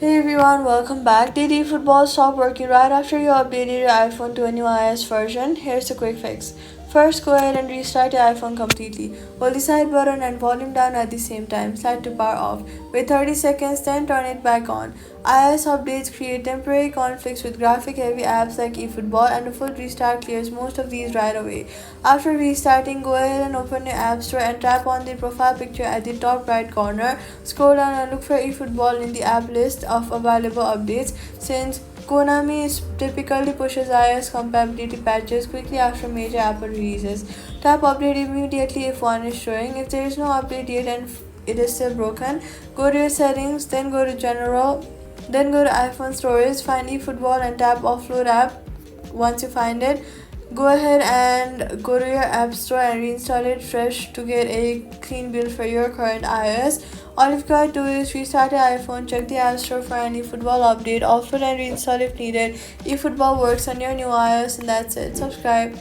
Hey everyone, welcome back. Did eFootball stop working right after you updated your iPhone to a new iOS version? Here's a quick fix. First, go ahead and restart your iPhone completely. Hold the side button and volume down at the same time. Slide to power off. Wait 30 seconds, then turn it back on. iOS updates create temporary conflicts with graphic-heavy apps like eFootball, and a full restart clears most of these right away. After restarting, go ahead and open your App Store and tap on the profile picture at the top right corner. Scroll down and look for eFootball in the app list of available updates. Since Konami typically pushes iOS compatibility patches quickly after major Apple releases. Tap update immediately if one is showing. If there is no update yet and it is still broken, go to your settings, then go to general, then go to iPhone storage, find eFootball and tap offload app. Once you find it, go ahead and go to your app store and reinstall it fresh to get a clean build for your current iOS. All you've got to do is restart your iPhone, check the app store for any football update, offload and reinstall if needed. eFootball works on your new iOS, and that's it. Subscribe.